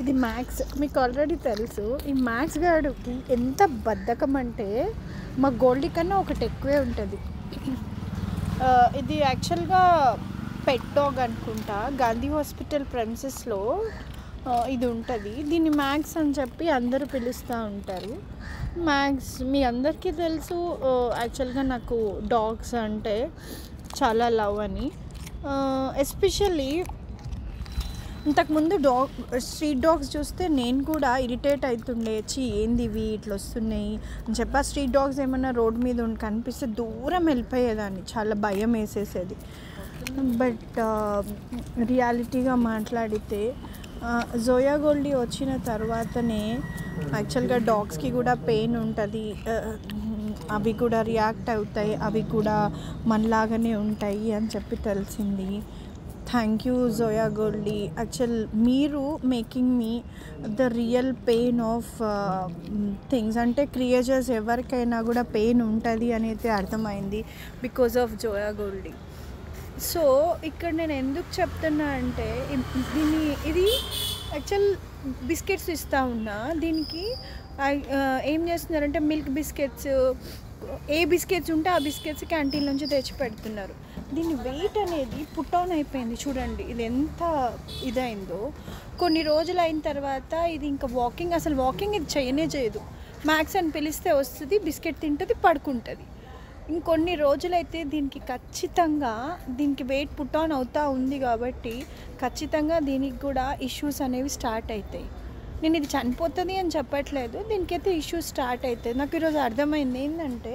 ఇది మ్యాక్స్ మీకు ఆల్రెడీ తెలుసు. ఈ మ్యాక్స్ గాడికి ఎంత బద్ధకం అంటే మా గోల్డీ కన్నా ఒకటి ఎక్కువే ఉంటుంది. ఇది యాక్చువల్గా పెట్ డాగ్ అనుకుంటా. గాంధీ హాస్పిటల్ ప్రెమిసెస్లో ఇది ఉంటుంది. దీన్ని మ్యాక్స్ అని చెప్పి అందరూ పిలుస్తూ ఉంటారు. మ్యాక్స్ మీ అందరికీ తెలుసు. యాక్చువల్గా నాకు డాగ్స్ అంటే చాలా లవ్ అని. ఎస్పెషల్లీ ఇంతకుముందు స్ట్రీట్ డాగ్స్ చూస్తే నేను కూడా ఇరిటేట్ అవుతుండే. ఏంది ఇవి ఇట్లా వస్తున్నాయి అని చెప్పి. ఆ స్ట్రీట్ డాగ్స్ ఏమన్నా రోడ్ మీద కనిపిస్తే దూరం వెళ్ళిపోయేదాన్ని, చాలా భయం వేసేసేది. బట్ రియాలిటీగా మాట్లాడితే జోయా గోల్డీ వచ్చిన తర్వాతనే యాక్చువల్గా డాగ్స్కి కూడా పెయిన్ ఉంటుంది, అవి కూడా రియాక్ట్ అవుతాయి, అవి కూడా మనలాగానే ఉంటాయి అని చెప్పి తెలిసింది. Thank you Zoya Goldie. Actual మీరు making me the real pain of things. అంటే క్రియేచర్స్ ఎవరికైనా కూడా పెయిన్ ఉంటుంది అనేది అర్థమైంది because of Zoya Goldie. So ఇక్కడ నేను ఎందుకు చెప్తున్నా అంటే ఇది యాక్చువల్ బిస్కెట్స్ ఇస్తూ ఉన్నా. దీనికి ఏం చేస్తున్నారంటే మిల్క్ బిస్కెట్స్, ఏ బిస్కెట్స్ ఉంటే ఆ బిస్కెట్స్ క్యాంటీన్ నుంచి తెచ్చి పెడుతున్నారు. దీని వెయిట్ అనేది పుట్ ఆన్ అయిపోయింది. చూడండి ఇది ఎంత ఇదైందో. కొన్ని రోజులు అయిన తర్వాత ఇది ఇంకా వాకింగ్ ఇది చేయదు. మ్యాక్స్ అని పిలిస్తే వస్తుంది, బిస్కెట్ తింటుంది, పడుకుంటుంది. ఇంకొన్ని రోజులైతే ఖచ్చితంగా దీనికి వెయిట్ పుట్ ఆన్ అవుతూ ఉంది కాబట్టి ఖచ్చితంగా దీనికి కూడా ఇష్యూస్ అనేవి స్టార్ట్ అవుతాయి. నేను ఇది చనిపోతుంది అని చెప్పట్లేదు, దీనికైతే ఇష్యూస్ స్టార్ట్ అవుతాయి. నాకు ఈరోజు అర్థమైంది ఏంటంటే,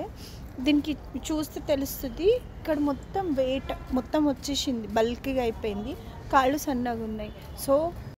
దీనికి చూస్తే తెలుస్తుంది, ఇక్కడ మొత్తం వెయిట్ మొత్తం వచ్చేసింది, బల్క్గా అయిపోయింది, కాళ్ళు సన్నగా ఉన్నాయి. సో